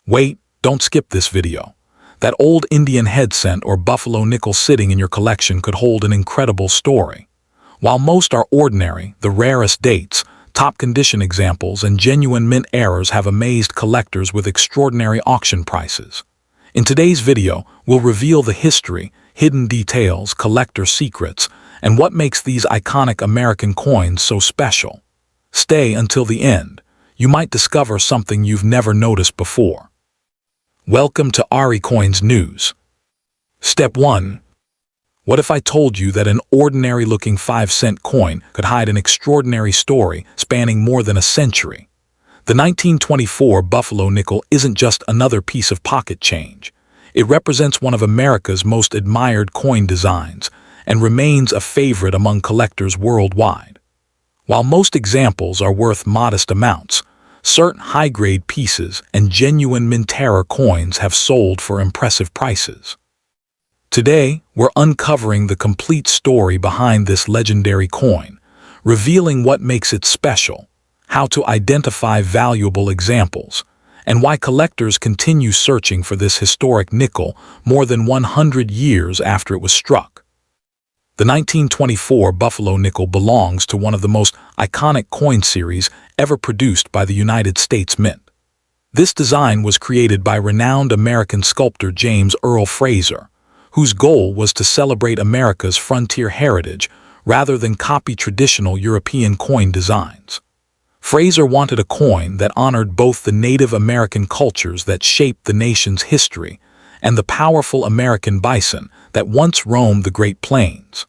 Wait, don't skip this video. That old Indian head cent or buffalo nickel sitting in your collection could hold an incredible story. While most are ordinary, the rarest dates, top condition examples, and genuine mint errors have amazed collectors with extraordinary auction prices. In today's video, we'll reveal the history, hidden details, collector secrets, and what makes these iconic American coins so special. Stay until the end. You might discover something you've never noticed before. Welcome to Ari Coins News. Step 1. What if I told you that an ordinary-looking 5-cent coin could hide an extraordinary story spanning more than a century? The 1924 Buffalo nickel isn't just another piece of pocket change. It represents one of America's most admired coin designs and remains a favorite among collectors worldwide. While most examples are worth modest amounts, certain high-grade pieces and genuine mint-era coins have sold for impressive prices. Today, we're uncovering the complete story behind this legendary coin, revealing what makes it special, how to identify valuable examples, and why collectors continue searching for this historic nickel more than 100 years after it was struck. The 1924 Buffalo nickel belongs to one of the most iconic coin series ever produced by the United States Mint. This design was created by renowned American sculptor James Earl Fraser, whose goal was to celebrate America's frontier heritage rather than copy traditional European coin designs. Fraser wanted a coin that honored both the Native American cultures that shaped the nation's history and the powerful American bison that once roamed the Great Plains.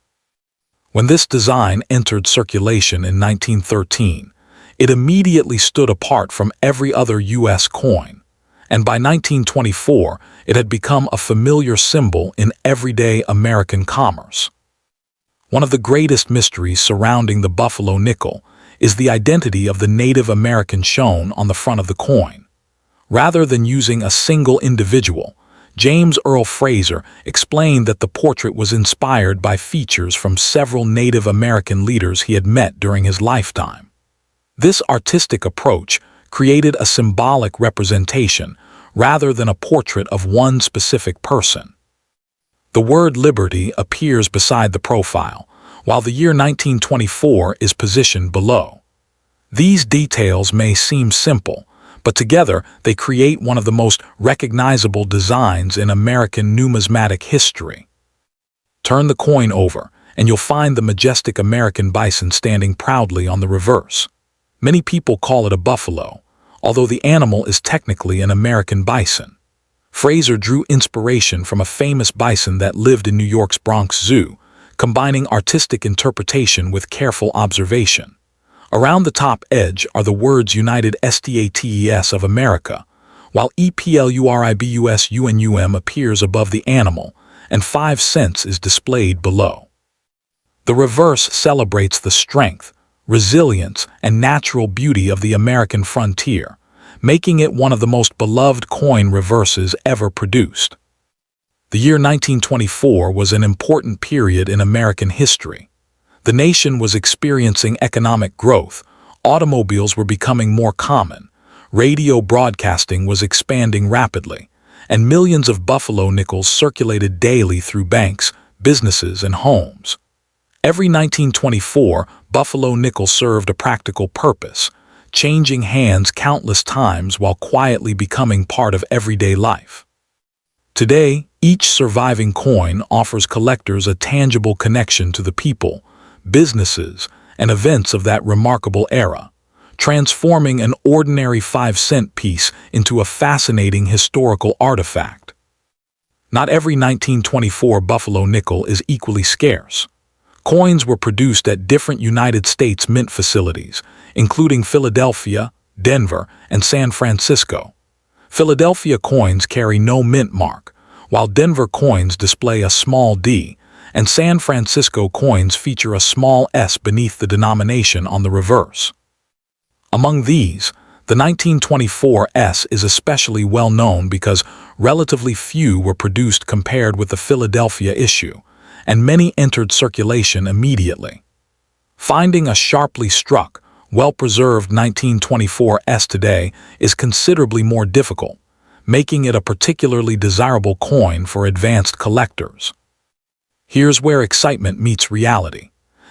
When this design entered circulation in 1913, it immediately stood apart from every other U.S. coin, and by 1924, it had become a familiar symbol in everyday American commerce. One of the greatest mysteries surrounding the Buffalo nickel is the identity of the Native American shown on the front of the coin. Rather than using a single individual, James Earl Fraser explained that the portrait was inspired by features from several Native American leaders he had met during his lifetime. This artistic approach created a symbolic representation rather than a portrait of one specific person. The word liberty appears beside the profile, while the year 1924 is positioned below. These details may seem simple, but together they create one of the most recognizable designs in American numismatic history. Turn the coin over, and you'll find the majestic American bison standing proudly on the reverse. Many people call it a buffalo, although the animal is technically an American bison. Fraser drew inspiration from a famous bison that lived in New York's Bronx Zoo, combining artistic interpretation with careful observation. Around the top edge are the words United States of America, while EPLURIBUSUNUM appears above the animal, and 5 cents is displayed below. The reverse celebrates the strength, resilience, and natural beauty of the American frontier, making it one of the most beloved coin reverses ever produced. The year 1924 was an important period in American history. The nation was experiencing economic growth, automobiles were becoming more common, radio broadcasting was expanding rapidly, and millions of Buffalo nickels circulated daily through banks, businesses, and homes. Every 1924, Buffalo nickel served a practical purpose, changing hands countless times while quietly becoming part of everyday life. Today, each surviving coin offers collectors a tangible connection to the people, businesses, and events of that remarkable era, transforming an ordinary 5-cent piece into a fascinating historical artifact. Not every 1924 Buffalo nickel is equally scarce. Coins were produced at different United States mint facilities, including Philadelphia, Denver, and San Francisco. Philadelphia coins carry no mint mark, while Denver coins display a small D, and San Francisco coins feature a small S beneath the denomination on the reverse. Among these, the 1924 S is especially well known because relatively few were produced compared with the Philadelphia issue, and many entered circulation immediately. Finding a sharply struck, well-preserved 1924 S today is considerably more difficult, making it a particularly desirable coin for advanced collectors. Here's where excitement meets reality.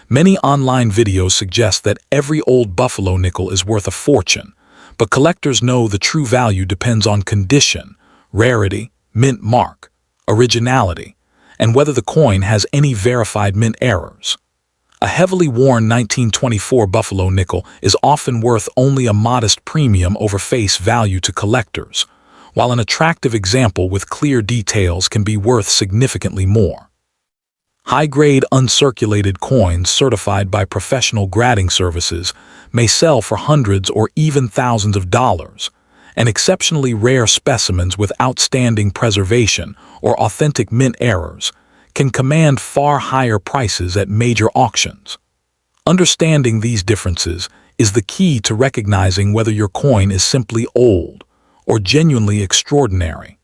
Many online videos suggest that every old buffalo nickel is worth a fortune, but collectors know the true value depends on condition, rarity, mint mark, originality, and whether the coin has any verified mint errors. A heavily worn 1924 buffalo nickel is often worth only a modest premium over face value to collectors, while an attractive example with clear details can be worth significantly more. High-grade uncirculated coins certified by professional grading services may sell for hundreds or even thousands of dollars, and exceptionally rare specimens with outstanding preservation or authentic mint errors can command far higher prices at major auctions. Understanding these differences is the key to recognizing whether your coin is simply old or genuinely extraordinary.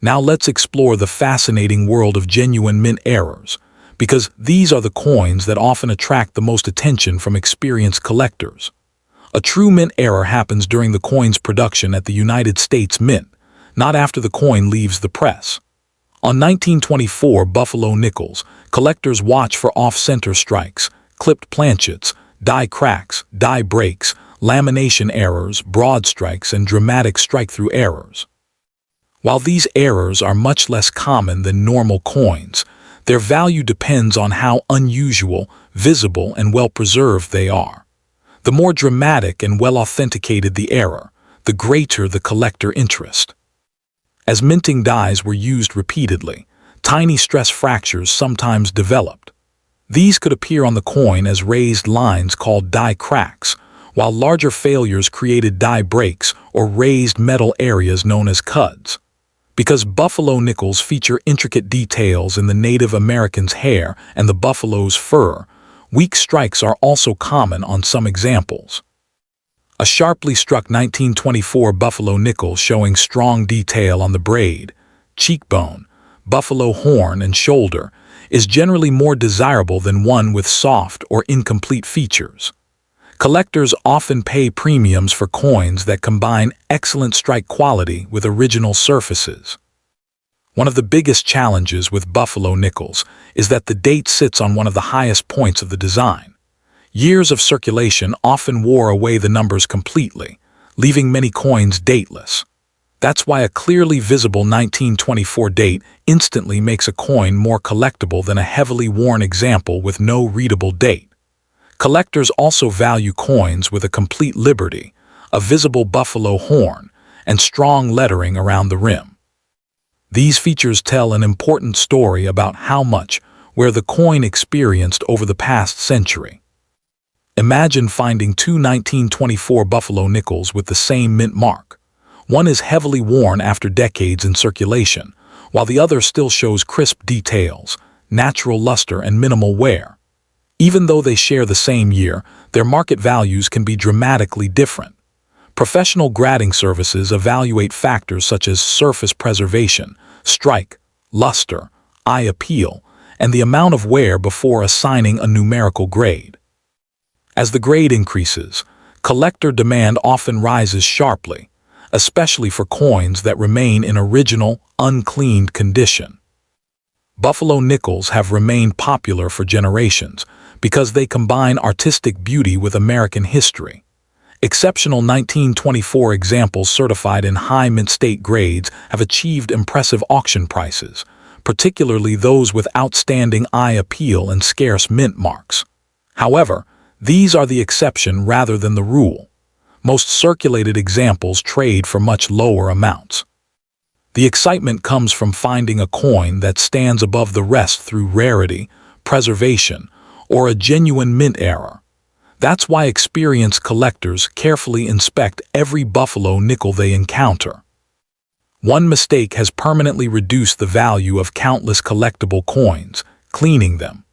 Now let's explore the fascinating world of genuine mint errors, because these are the coins that often attract the most attention from experienced collectors. A true mint error happens during the coin's production at the United States Mint, not after the coin leaves the press. On 1924 buffalo nickels, collectors watch for off-center strikes, clipped planchets, die cracks, die breaks, lamination errors, broad strikes, and dramatic strike-through errors. While these errors are much less common than normal coins, their value depends on how unusual, visible, and well-preserved they are. The more dramatic and well-authenticated the error, the greater the collector interest. As minting dies were used repeatedly, tiny stress fractures sometimes developed. These could appear on the coin as raised lines called die cracks, while larger failures created die breaks or raised metal areas known as cuds. Because buffalo nickels feature intricate details in the Native Americans' hair and the buffalo's fur, weak strikes are also common on some examples. A sharply struck 1924 buffalo nickel showing strong detail on the braid, cheekbone, buffalo horn, and shoulder is generally more desirable than one with soft or incomplete features. Collectors often pay premiums for coins that combine excellent strike quality with original surfaces. One of the biggest challenges with buffalo nickels is that the date sits on one of the highest points of the design. Years of circulation often wore away the numbers completely, leaving many coins dateless. That's why a clearly visible 1924 date instantly makes a coin more collectible than a heavily worn example with no readable date. Collectors also value coins with a complete liberty, a visible buffalo horn, and strong lettering around the rim. These features tell an important story about how much where the coin experienced over the past century. Imagine finding two 1924 buffalo nickels with the same mint mark. One is heavily worn after decades in circulation, while the other still shows crisp details, natural luster, and minimal wear. Even though they share the same year, their market values can be dramatically different. Professional grading services evaluate factors such as surface preservation, strike, luster, eye appeal, and the amount of wear before assigning a numerical grade. As the grade increases, collector demand often rises sharply, especially for coins that remain in original, uncleaned condition. Buffalo nickels have remained popular for generations because they combine artistic beauty with American history. Exceptional 1924 examples certified in high mint state grades have achieved impressive auction prices, particularly those with outstanding eye appeal and scarce mint marks. However, these are the exception rather than the rule. Most circulated examples trade for much lower amounts. The excitement comes from finding a coin that stands above the rest through rarity, preservation, or a genuine mint error. That's why experienced collectors carefully inspect every buffalo nickel they encounter. One mistake has permanently reduced the value of countless collectible coins: cleaning them.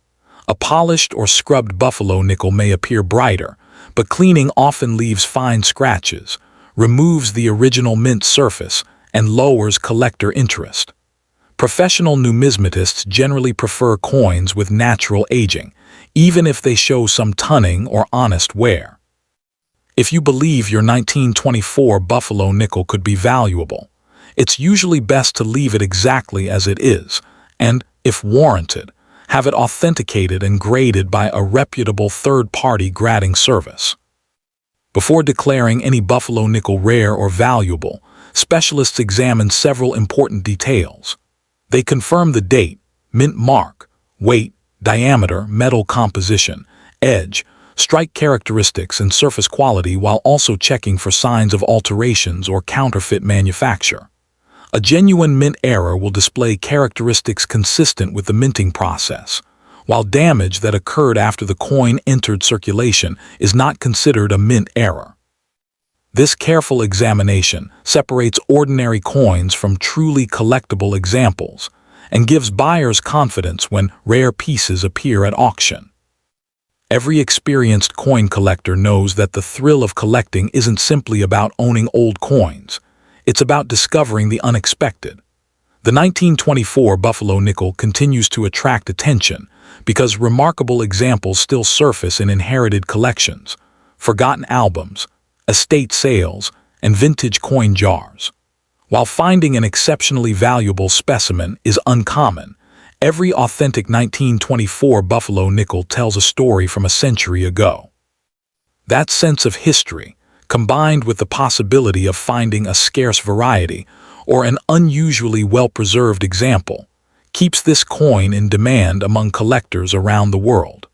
A polished or scrubbed buffalo nickel may appear brighter, but cleaning often leaves fine scratches, removes the original mint surface, and lowers collector interest. Professional numismatists generally prefer coins with natural aging, even if they show some tunning or honest wear. If you believe your 1924 buffalo nickel could be valuable, It's usually best to leave it exactly as it is, and, if warranted, have it authenticated and graded by a reputable third-party grading service. Before declaring any buffalo nickel rare or valuable, specialists examine several important details. They confirm the date, mint mark, weight, diameter, metal composition, edge, strike characteristics, and surface quality, while also checking for signs of alterations or counterfeit manufacture. A genuine mint error will display characteristics consistent with the minting process, while damage that occurred after the coin entered circulation is not considered a mint error. This careful examination separates ordinary coins from truly collectible examples and gives buyers confidence when rare pieces appear at auction. Every experienced coin collector knows that the thrill of collecting isn't simply about owning old coins. It's about discovering the unexpected. The 1924 Buffalo nickel continues to attract attention because remarkable examples still surface in inherited collections, forgotten albums, estate sales, and vintage coin jars. While finding an exceptionally valuable specimen is uncommon, every authentic 1924 Buffalo nickel tells a story from a century ago. That sense of history, combined with the possibility of finding a scarce variety or an unusually well-preserved example, keeps this coin in demand among collectors around the world.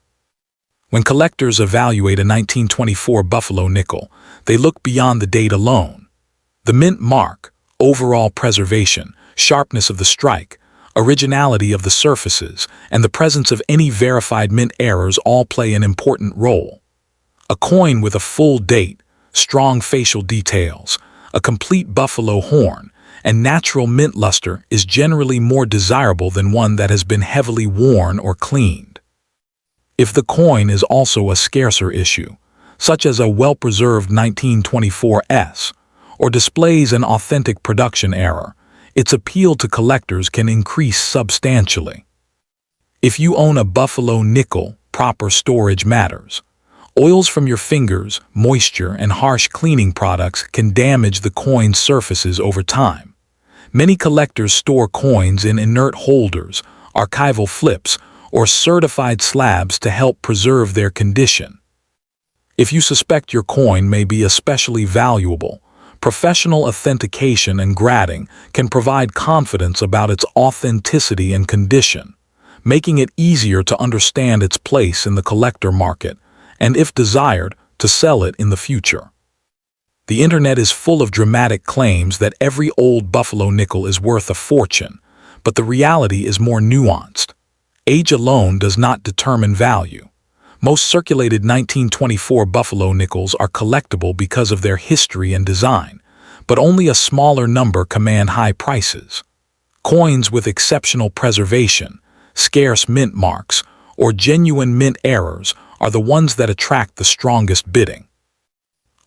When collectors evaluate a 1924 Buffalo nickel, they look beyond the date alone. The mint mark, overall preservation, sharpness of the strike, originality of the surfaces, and the presence of any verified mint errors all play an important role. A coin with a full date, strong facial details, a complete buffalo horn, and natural mint luster is generally more desirable than one that has been heavily worn or cleaned. If the coin is also a scarcer issue, such as a well-preserved 1924S, or displays an authentic production error, its appeal to collectors can increase substantially. If you own a Buffalo nickel, proper storage matters. Oils from your fingers, moisture, and harsh cleaning products can damage the coin's surfaces over time. Many collectors store coins in inert holders, archival flips, or certified slabs to help preserve their condition. If you suspect your coin may be especially valuable, professional authentication and grading can provide confidence about its authenticity and condition, making it easier to understand its place in the collector market and, if desired, to sell it in the future. The internet is full of dramatic claims that every old Buffalo nickel is worth a fortune, but the reality is more nuanced. Age alone does not determine value. Most circulated 1924 Buffalo nickels are collectible because of their history and design, but only a smaller number command high prices. Coins with exceptional preservation, scarce mint marks, or genuine mint errors are the ones that attract the strongest bidding.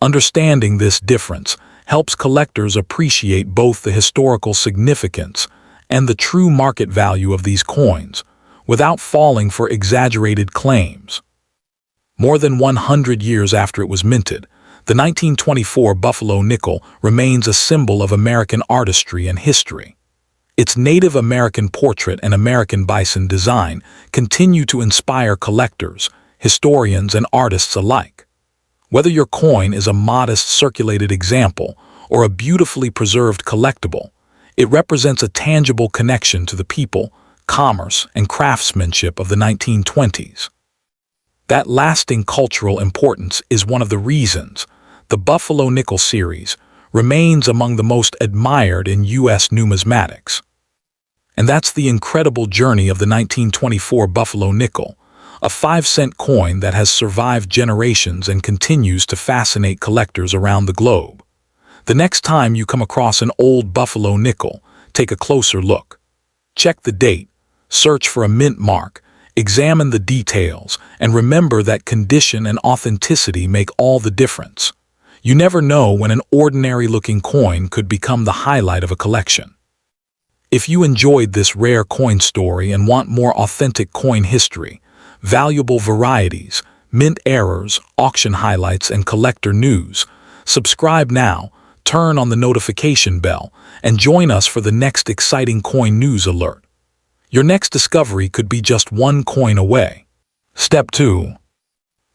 Understanding this difference helps collectors appreciate both the historical significance and the true market value of these coins, without falling for exaggerated claims. More than 100 years after it was minted, the 1924 Buffalo nickel remains a symbol of American artistry and history. Its Native American portrait and American bison design continue to inspire collectors, historians, and artists alike. Whether your coin is a modest circulated example or a beautifully preserved collectible, it represents a tangible connection to the people, commerce, and craftsmanship of the 1920s. That lasting cultural importance is one of the reasons the Buffalo nickel series remains among the most admired in U.S. numismatics. And that's the incredible journey of the 1924 Buffalo nickel, a 5-cent coin that has survived generations and continues to fascinate collectors around the globe. The next time you come across an old Buffalo nickel, take a closer look. Check the date, search for a mint mark, examine the details, and remember that condition and authenticity make all the difference. You never know when an ordinary-looking coin could become the highlight of a collection. If you enjoyed this rare coin story and want more authentic coin history, valuable varieties, mint errors, auction highlights, and collector news, subscribe now turn on the notification bell, and join us for the next exciting coin news alert. Your next discovery could be just one coin away. Step 2.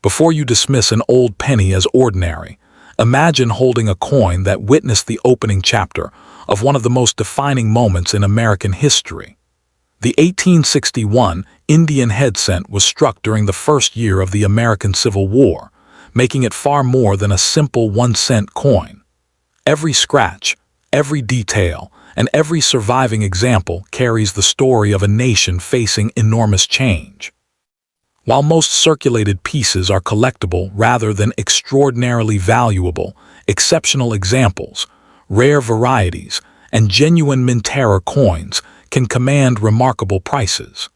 Before you dismiss an old penny as ordinary, imagine holding a coin that witnessed the opening chapter of one of the most defining moments in American history. The 1861 Indian head cent was struck during the first year of the American Civil War, making it far more than a simple 1-cent coin. Every scratch, every detail, and every surviving example carries the story of a nation facing enormous change. While most circulated pieces are collectible rather than extraordinarily valuable, exceptional examples, rare varieties, and genuine mint-era coins can command remarkable prices.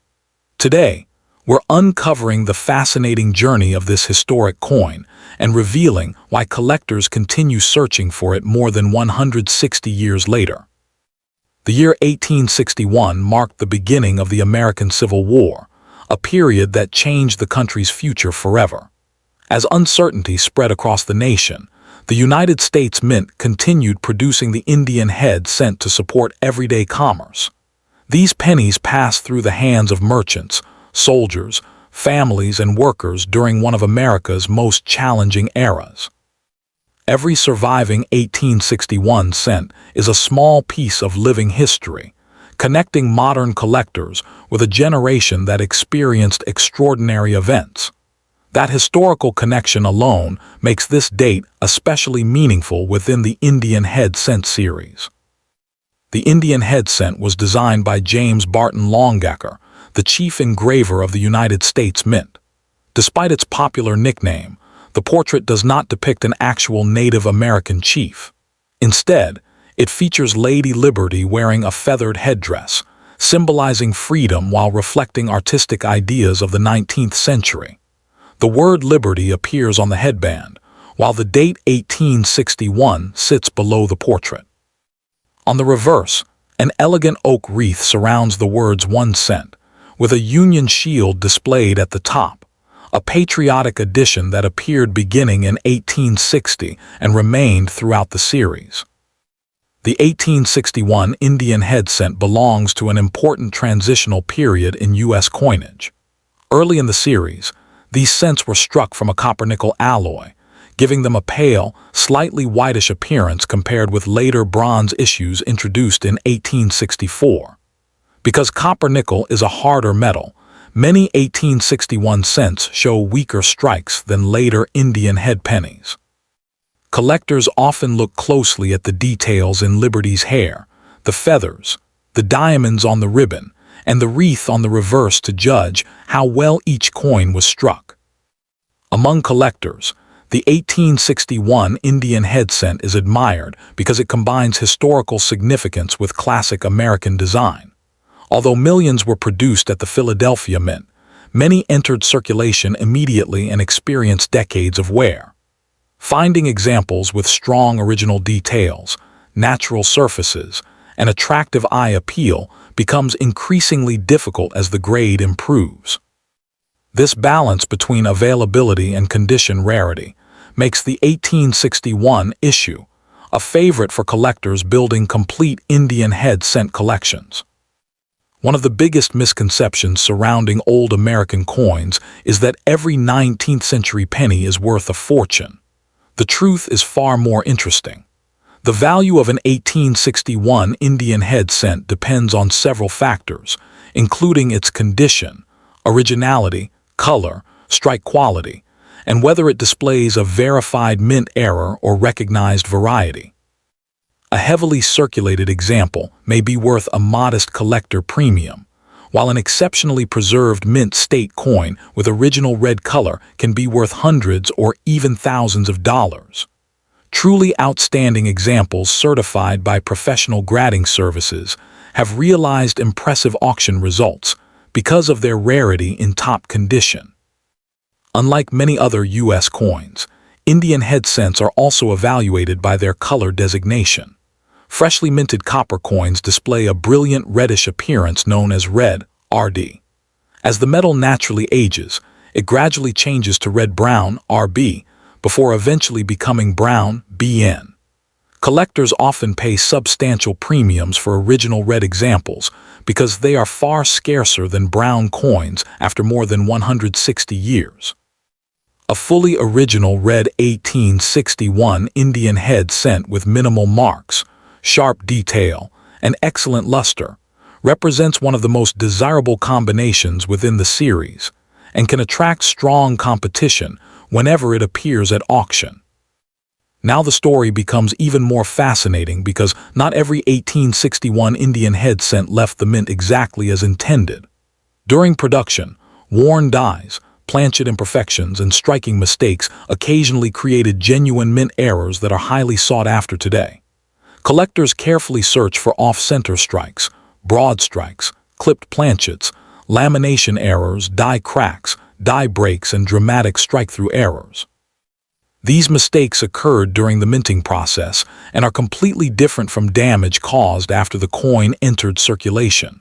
Today, we're uncovering the fascinating journey of this historic coin and revealing why collectors continue searching for it more than 160 years later. The year 1861 marked the beginning of the American Civil War, a period that changed the country's future forever. As uncertainty spread across the nation, the United States Mint continued producing the Indian head cent to support everyday commerce. These pennies passed through the hands of merchants, soldiers, families, and workers during one of America's most challenging eras. Every surviving 1861 cent is a small piece of living history, connecting modern collectors with a generation that experienced extraordinary events. That historical connection alone makes this date especially meaningful within the Indian head cent series. The Indian head cent was designed by James Barton Longacre, the chief engraver of the United States Mint. Despite its popular nickname, the portrait does not depict an actual Native American chief. Instead, it features Lady Liberty wearing a feathered headdress, symbolizing freedom while reflecting artistic ideas of the 19th century. The word liberty appears on the headband, while the date 1861 sits below the portrait. On the reverse, an elegant oak wreath surrounds the words 1 cent, with a Union shield displayed at the top, a patriotic addition that appeared beginning in 1860 and remained throughout the series. The 1861 Indian head cent belongs to an important transitional period in U.S. coinage. Early in the series, these cents were struck from a copper-nickel alloy, giving them a pale, slightly whitish appearance compared with later bronze issues introduced in 1864. Because copper-nickel is a harder metal, many 1861 cents show weaker strikes than later Indian head pennies. Collectors often look closely at the details in Liberty's hair, the feathers, the diamonds on the ribbon, and the wreath on the reverse to judge how well each coin was struck. Among collectors, the 1861 Indian head cent is admired because it combines historical significance with classic American design. Although millions were produced at the Philadelphia Mint, many entered circulation immediately and experienced decades of wear. Finding examples with strong original details, natural surfaces, and attractive eye appeal becomes increasingly difficult as the grade improves. This balance between availability and condition rarity makes the 1861 issue a favorite for collectors building complete Indian head cent collections. One of the biggest misconceptions surrounding old American coins is that every 19th century penny is worth a fortune. The truth is far more interesting. The value of an 1861 Indian head cent depends on several factors, including its condition, originality, color, strike quality, and whether it displays a verified mint error or recognized variety. A heavily circulated example may be worth a modest collector premium, while an exceptionally preserved mint state coin with original red color can be worth hundreds or even thousands of dollars. Truly outstanding examples certified by professional grading services have realized impressive auction results because of their rarity in top condition. Unlike many other U.S. coins, Indian head cents are also evaluated by their color designation. Freshly minted copper coins display a brilliant reddish appearance known as red, RD. As the metal naturally ages, it gradually changes to red-brown, RB, before eventually becoming brown, BN. Collectors often pay substantial premiums for original red examples because they are far scarcer than brown coins after more than 160 years. A fully original red 1861 Indian head cent with minimal marks, sharp detail, and excellent luster represents one of the most desirable combinations within the series and can attract strong competition whenever it appears at auction. Now the story becomes even more fascinating because not every 1861 Indian head cent left the mint exactly as intended. During production, worn dies, planchet imperfections, and striking mistakes occasionally created genuine mint errors that are highly sought after today. Collectors carefully search for off-center strikes, broad strikes, clipped planchets, lamination errors, die cracks, die breaks, and dramatic strike-through errors. These mistakes occurred during the minting process and are completely different from damage caused after the coin entered circulation.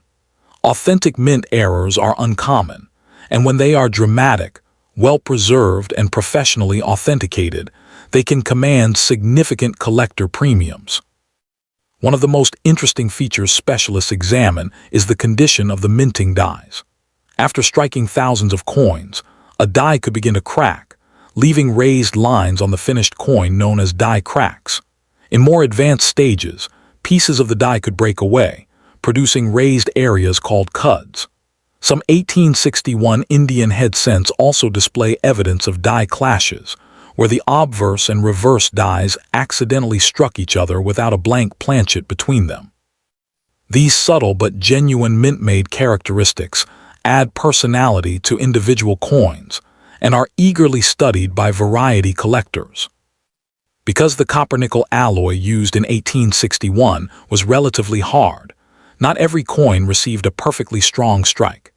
Authentic mint errors are uncommon, and when they are dramatic, well-preserved, and professionally authenticated, they can command significant collector premiums. One of the most interesting features specialists examine is the condition of the minting dies. After striking thousands of coins, a die could begin to crack, leaving raised lines on the finished coin known as die cracks. In more advanced stages, pieces of the die could break away, producing raised areas called cuds. Some 1861 Indian head cents also display evidence of die clashes, where the obverse and reverse dies accidentally struck each other without a blank planchet between them. These subtle but genuine mint-made characteristics add personality to individual coins and are eagerly studied by variety collectors. Because the copper-nickel alloy used in 1861 was relatively hard, not every coin received a perfectly strong strike.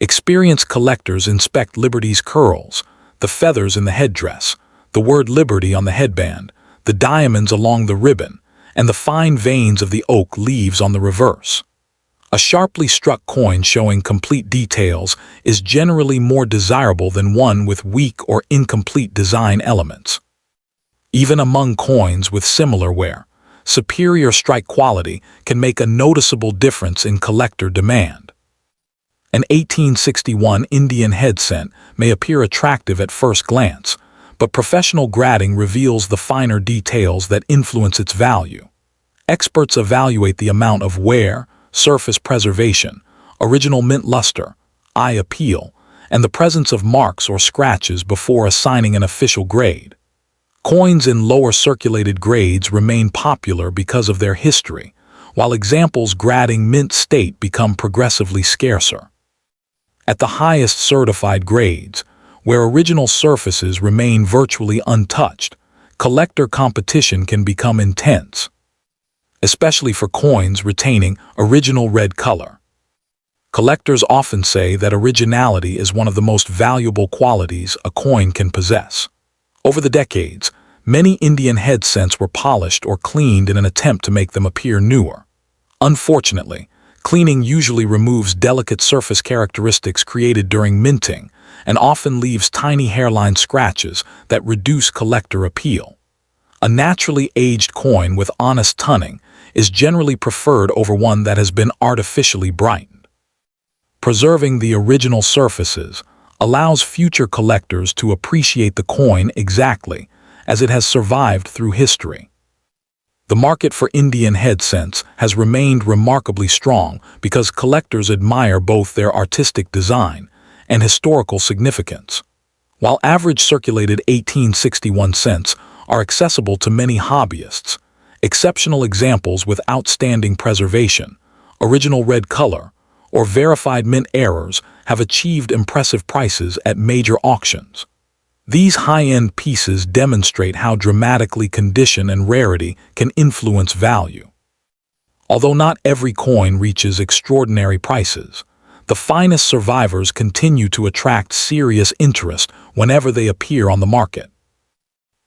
Experienced collectors inspect Liberty's curls, the feathers in the headdress, the word Liberty on the headband, the diamonds along the ribbon, and the fine veins of the oak leaves on the reverse. A sharply struck coin showing complete details is generally more desirable than one with weak or incomplete design elements. Even among coins with similar wear, superior strike quality can make a noticeable difference in collector demand. An 1861 Indian head cent may appear attractive at first glance, but professional grading reveals the finer details that influence its value. Experts evaluate the amount of wear, surface preservation, original mint luster, eye appeal, and the presence of marks or scratches before assigning an official grade. Coins in lower circulated grades remain popular because of their history, while examples grading mint state become progressively scarcer. At the highest certified grades, where original surfaces remain virtually untouched, collector competition can become intense, especially for coins retaining original red color. Collectors often say that originality is one of the most valuable qualities a coin can possess. Over the decades, many Indian head cents were polished or cleaned in an attempt to make them appear newer. Unfortunately, cleaning usually removes delicate surface characteristics created during minting and often leaves tiny hairline scratches that reduce collector appeal. A naturally aged coin with honest toning is generally preferred over one that has been artificially brightened. Preserving the original surfaces allows future collectors to appreciate the coin exactly as it has survived through history. The market for Indian head cents has remained remarkably strong because collectors admire both their artistic design and historical significance. While average circulated 1861 cents are accessible to many hobbyists, exceptional examples with outstanding preservation, original red color, or verified mint errors have achieved impressive prices at major auctions. These high-end pieces demonstrate how dramatically condition and rarity can influence value. Although not every coin reaches extraordinary prices, the finest survivors continue to attract serious interest whenever they appear on the market.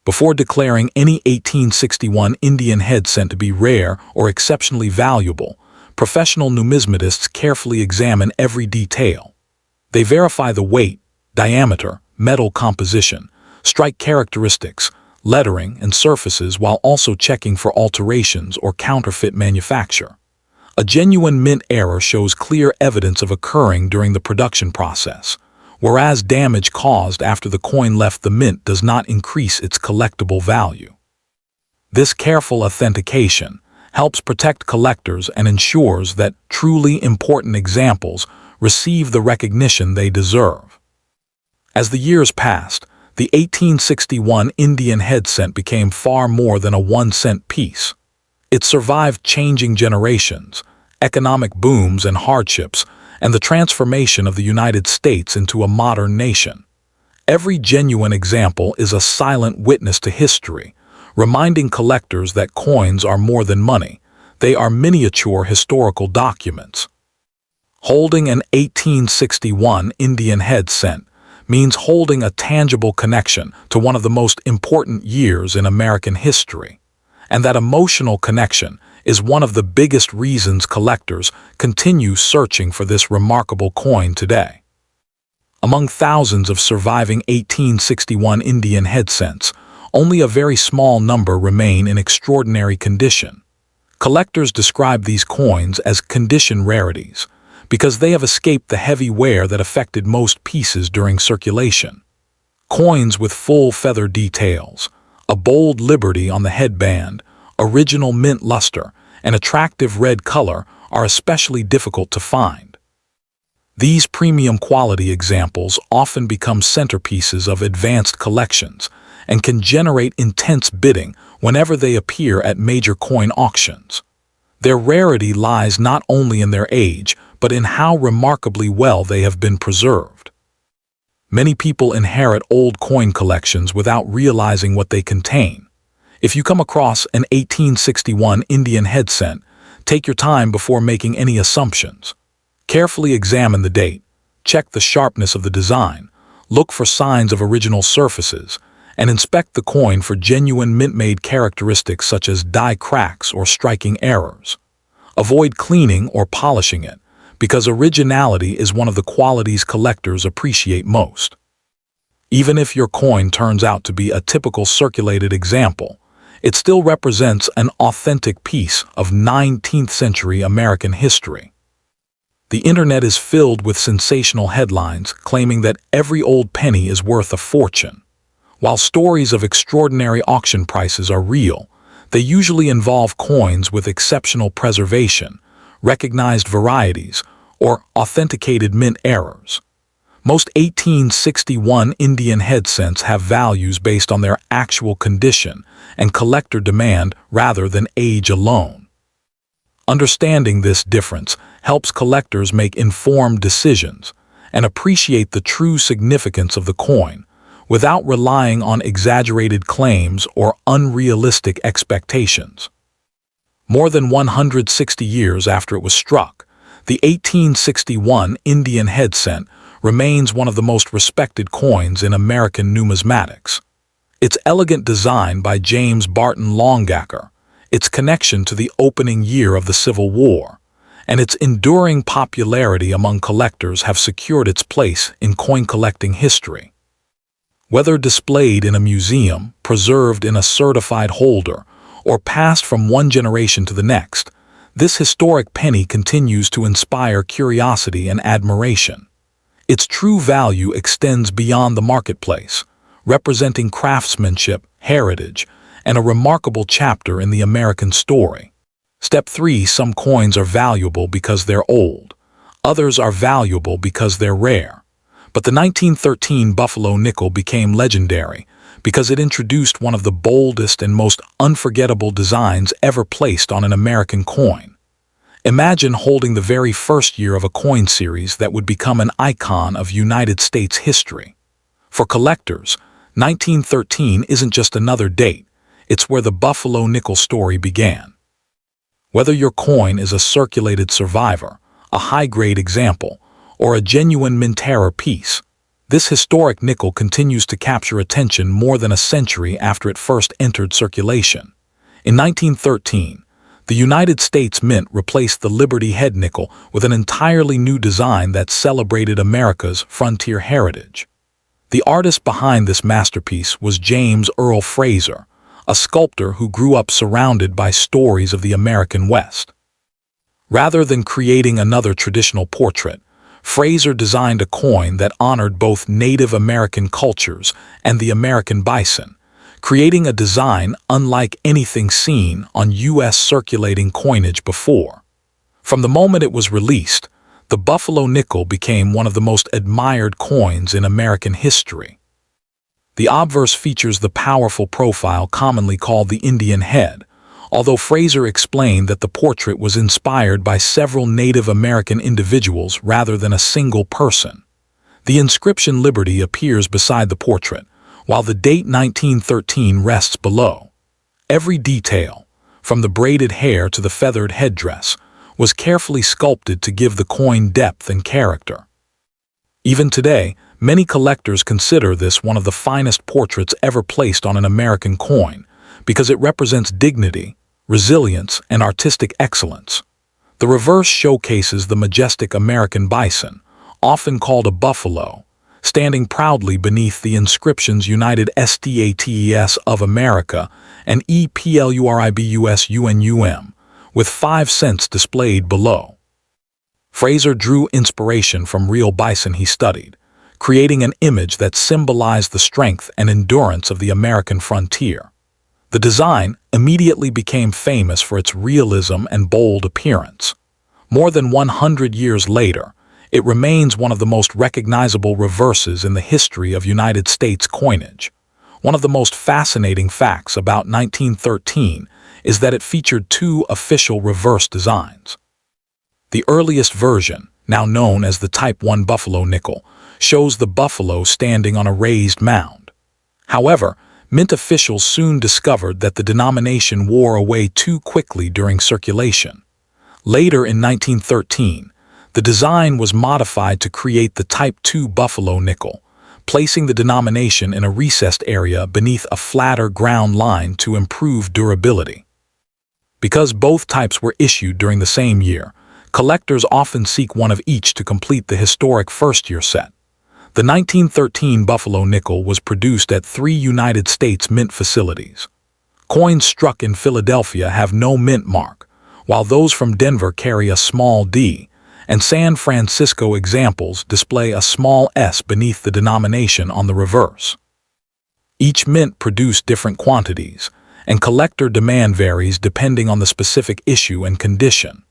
Before declaring any 1861 Indian head cent to be rare or exceptionally valuable, professional numismatists carefully examine every detail. They verify the weight, diameter, metal composition, strike characteristics, lettering, and surfaces while also checking for alterations or counterfeit manufacture. A genuine mint error shows clear evidence of occurring during the production process, whereas damage caused after the coin left the mint does not increase its collectible value. This careful authentication helps protect collectors and ensures that truly important examples receive the recognition they deserve. As the years passed, the 1861 Indian head cent became far more than a 1-cent piece. It survived changing generations, economic booms and hardships, and the transformation of the United States into a modern nation. Every genuine example is a silent witness to history, reminding collectors that coins are more than money. They are miniature historical documents. Holding an 1861 Indian head cent means holding a tangible connection to one of the most important years in American history. And that emotional connection is one of the biggest reasons collectors continue searching for this remarkable coin today. Among thousands of surviving 1861 Indian head cents, only a very small number remain in extraordinary condition. Collectors describe these coins as condition rarities because they have escaped the heavy wear that affected most pieces during circulation. Coins with full feather details, a bold liberty on the headband, original mint luster, and attractive red color are especially difficult to find. These premium quality examples often become centerpieces of advanced collections and can generate intense bidding whenever they appear at major coin auctions. Their rarity lies not only in their age, but in how remarkably well they have been preserved. Many people inherit old coin collections without realizing what they contain. If you come across an 1861 Indian head cent, take your time before making any assumptions. Carefully examine the date, check the sharpness of the design, look for signs of original surfaces, and inspect the coin for genuine mint-made characteristics such as die cracks or striking errors. Avoid cleaning or polishing it, because originality is one of the qualities collectors appreciate most. Even if your coin turns out to be a typical circulated example, it still represents an authentic piece of 19th century American history. The internet is filled with sensational headlines claiming that every old penny is worth a fortune. While stories of extraordinary auction prices are real, they usually involve coins with exceptional preservation, recognized varieties, or authenticated mint errors. Most 1861 Indian head cents have values based on their actual condition and collector demand rather than age alone. Understanding this difference helps collectors make informed decisions and appreciate the true significance of the coin without relying on exaggerated claims or unrealistic expectations. More than 160 years after it was struck, the 1861 Indian head cent remains one of the most respected coins in American numismatics. Its elegant design by James Barton Longacre, its connection to the opening year of the Civil War, and its enduring popularity among collectors have secured its place in coin collecting history. Whether displayed in a museum, preserved in a certified holder, or passed from one generation to the next, this historic penny continues to inspire curiosity and admiration. Its true value extends beyond the marketplace, representing craftsmanship, heritage, and a remarkable chapter in the American story. Step 3. Some coins are valuable because they're old. Others are valuable because they're rare. But the 1913 Buffalo nickel became legendary because it introduced one of the boldest and most unforgettable designs ever placed on an American coin. Imagine holding the very first year of a coin series that would become an icon of United States history. For collectors, 1913 isn't just another date, it's where the Buffalo nickel story began. Whether your coin is a circulated survivor, a high-grade example, or a genuine mint-error piece, this historic nickel continues to capture attention more than a century after it first entered circulation. In 1913, the United States Mint replaced the Liberty head nickel with an entirely new design that celebrated America's frontier heritage. The artist behind this masterpiece was James Earl Fraser, a sculptor who grew up surrounded by stories of the American West. Rather than creating another traditional portrait, Fraser designed a coin that honored both Native American cultures and the American bison, creating a design unlike anything seen on U.S. circulating coinage before. From the moment it was released, the Buffalo nickel became one of the most admired coins in American history. The obverse features the powerful profile commonly called the Indian head, although Fraser explained that the portrait was inspired by several Native American individuals rather than a single person. The inscription Liberty appears beside the portrait, while the date 1913 rests below. Every detail, from the braided hair to the feathered headdress, was carefully sculpted to give the coin depth and character. Even today, many collectors consider this one of the finest portraits ever placed on an American coin because it represents dignity, resilience, and artistic excellence. The reverse showcases the majestic American bison, often called a buffalo, standing proudly beneath the inscriptions United States of America and EPLURIBUSUNUM, with 5 cents displayed below. Fraser drew inspiration from real bison he studied, creating an image that symbolized the strength and endurance of the American frontier. The design immediately became famous for its realism and bold appearance. More than 100 years later, it remains one of the most recognizable reverses in the history of United States coinage. One of the most fascinating facts about 1913 is that it featured 2 official reverse designs. The earliest version, now known as the Type 1 Buffalo nickel, shows the buffalo standing on a raised mound. However, Mint officials soon discovered that the denomination wore away too quickly during circulation. Later in 1913, the design was modified to create the Type 2 Buffalo nickel, placing the denomination in a recessed area beneath a flatter ground line to improve durability. Because both types were issued during the same year, collectors often seek one of each to complete the historic first-year set. The 1913 Buffalo nickel was produced at 3 United States mint facilities. Coins struck in Philadelphia have no mint mark, while those from Denver carry a small D, and San Francisco examples display a small S beneath the denomination on the reverse. Each mint produced different quantities, and collector demand varies depending on the specific issue and condition.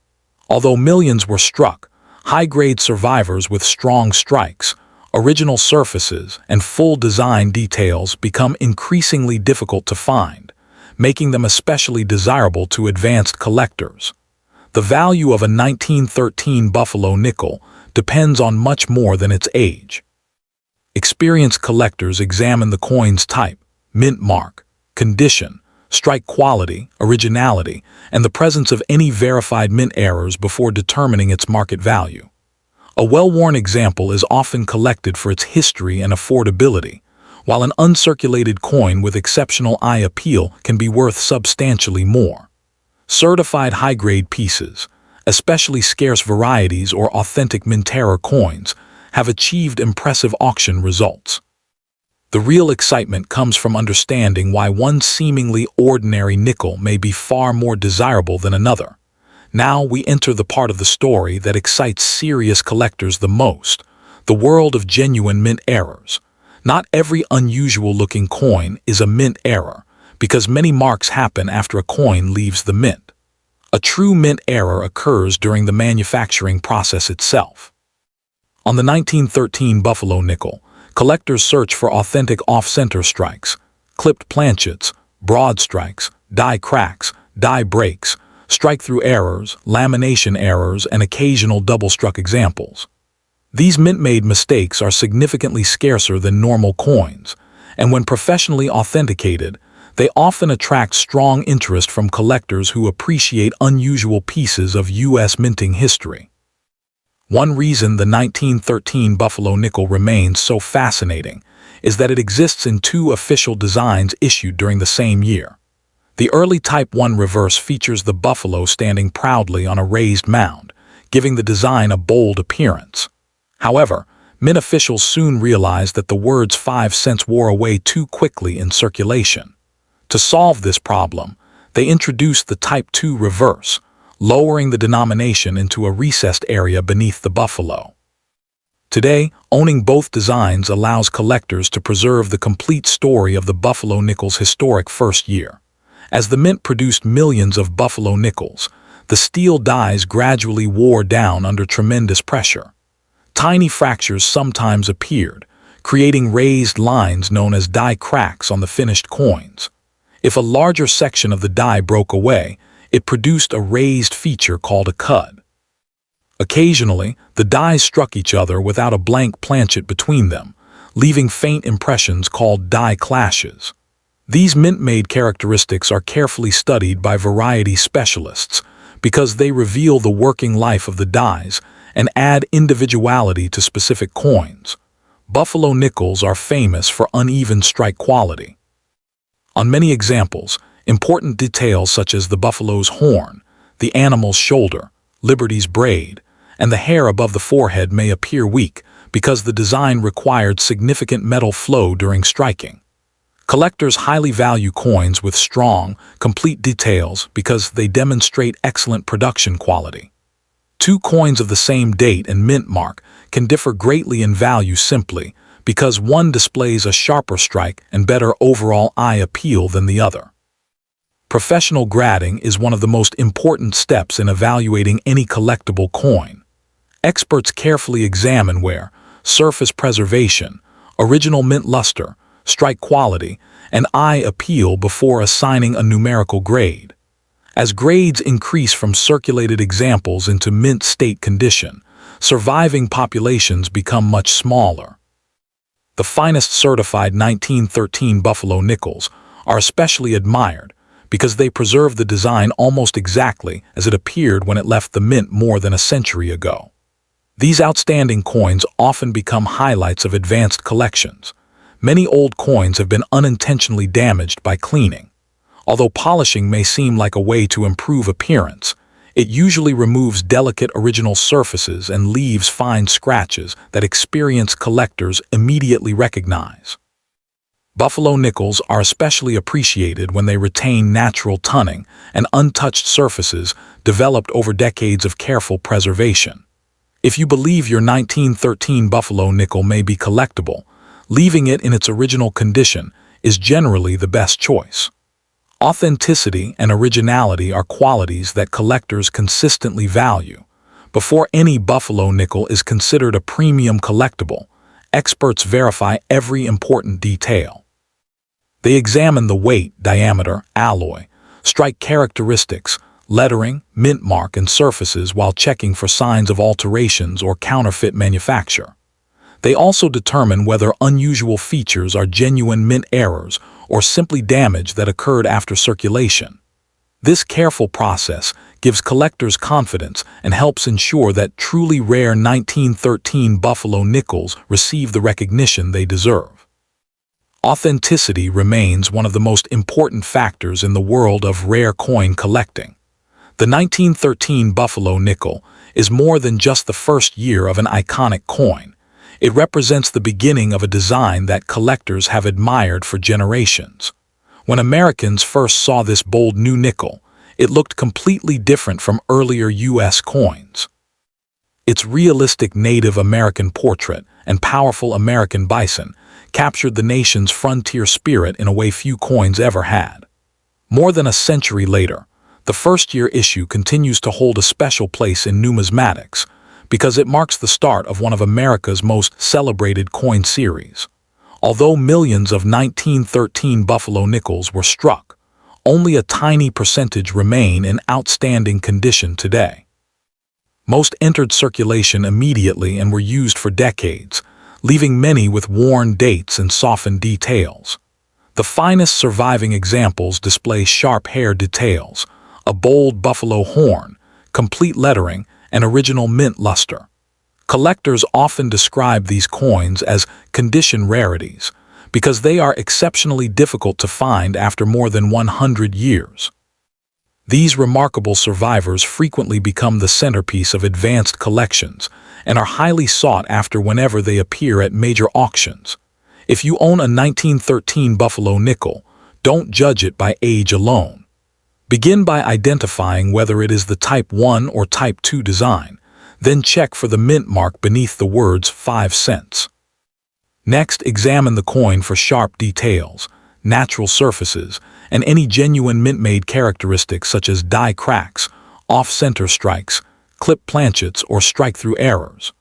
Although millions were struck, high-grade survivors with strong strikes, original surfaces, and full design details become increasingly difficult to find, making them especially desirable to advanced collectors. The value of a 1913 Buffalo nickel depends on much more than its age. Experienced collectors examine the coin's type, mint mark, condition, strike quality, originality, and the presence of any verified mint errors before determining its market value. A well-worn example is often collected for its history and affordability, while an uncirculated coin with exceptional eye appeal can be worth substantially more. Certified high-grade pieces, especially scarce varieties or authentic mint-error coins, have achieved impressive auction results. The real excitement comes from understanding why one seemingly ordinary nickel may be far more desirable than another. Now we enter the part of the story that excites serious collectors the most, the world of genuine mint errors. Not every unusual-looking coin is a mint error, because many marks happen after a coin leaves the mint. A true mint error occurs during the manufacturing process itself. On the 1913 Buffalo nickel, collectors search for authentic off-center strikes, clipped planchets, broad strikes, die cracks, die breaks, strike-through errors, lamination errors, and occasional double-struck examples. These mint-made mistakes are significantly scarcer than normal coins, and when professionally authenticated, they often attract strong interest from collectors who appreciate unusual pieces of U.S. minting history. One reason the 1913 Buffalo nickel remains so fascinating is that it exists in 2 official designs issued during the same year. The early Type 1 reverse features the buffalo standing proudly on a raised mound, giving the design a bold appearance. However, Mint officials soon realized that the words 5 cents wore away too quickly in circulation. To solve this problem, they introduced the Type 2 reverse, lowering the denomination into a recessed area beneath the buffalo. Today, owning both designs allows collectors to preserve the complete story of the buffalo nickel's historic first year. As the mint produced millions of buffalo nickels, the steel dies gradually wore down under tremendous pressure. Tiny fractures sometimes appeared, creating raised lines known as die cracks on the finished coins. If a larger section of the die broke away, it produced a raised feature called a cud. Occasionally, the dies struck each other without a blank planchet between them, leaving faint impressions called die clashes. These mint-made characteristics are carefully studied by variety specialists because they reveal the working life of the dies and add individuality to specific coins. Buffalo nickels are famous for uneven strike quality. On many examples, important details such as the buffalo's horn, the animal's shoulder, Liberty's braid, and the hair above the forehead may appear weak because the design required significant metal flow during striking. Collectors highly value coins with strong, complete details because they demonstrate excellent production quality. Two coins of the same date and mint mark can differ greatly in value simply because one displays a sharper strike and better overall eye appeal than the other. Professional grading is one of the most important steps in evaluating any collectible coin. Experts carefully examine wear, surface preservation, original mint luster, strike quality, and eye appeal before assigning a numerical grade. As grades increase from circulated examples into mint state condition, surviving populations become much smaller. The finest certified 1913 buffalo nickels are especially admired because they preserve the design almost exactly as it appeared when it left the mint more than a century ago. These outstanding coins often become highlights of advanced collections. Many old coins have been unintentionally damaged by cleaning. Although polishing may seem like a way to improve appearance, it usually removes delicate original surfaces and leaves fine scratches that experienced collectors immediately recognize. Buffalo nickels are especially appreciated when they retain natural toning and untouched surfaces developed over decades of careful preservation. If you believe your 1913 buffalo nickel may be collectible, leaving it in its original condition is generally the best choice. Authenticity and originality are qualities that collectors consistently value. Before any buffalo nickel is considered a premium collectible, experts verify every important detail. They examine the weight, diameter, alloy, strike characteristics, lettering, mint mark, and surfaces while checking for signs of alterations or counterfeit manufacture. They also determine whether unusual features are genuine mint errors or simply damage that occurred after circulation. This careful process gives collectors confidence and helps ensure that truly rare 1913 buffalo nickels receive the recognition they deserve. Authenticity remains one of the most important factors in the world of rare coin collecting. The 1913 buffalo nickel is more than just the first year of an iconic coin. It represents the beginning of a design that collectors have admired for generations. When Americans first saw this bold new nickel, it looked completely different from earlier U.S. coins. Its realistic Native American portrait and powerful American bison captured the nation's frontier spirit in a way few coins ever had. More than a century later, the first-year issue continues to hold a special place in numismatics because it marks the start of one of America's most celebrated coin series. Although millions of 1913 buffalo nickels were struck, only a tiny percentage remain in outstanding condition today. Most entered circulation immediately and were used for decades, leaving many with worn dates and softened details. The finest surviving examples display sharp hair details, a bold buffalo horn, complete lettering, and original mint luster. Collectors often describe these coins as condition rarities because they are exceptionally difficult to find after more than 100 years. These remarkable survivors frequently become the centerpiece of advanced collections and are highly sought after whenever they appear at major auctions. If you own a 1913 Buffalo nickel, don't judge it by age alone. Begin by identifying whether it is the Type 1 or Type 2 design, then check for the mint mark beneath the words 5 cents. Next, examine the coin for sharp details, natural surfaces, and any genuine mint-made characteristics such as die cracks, off-center strikes, clip planchets, or strike-through errors.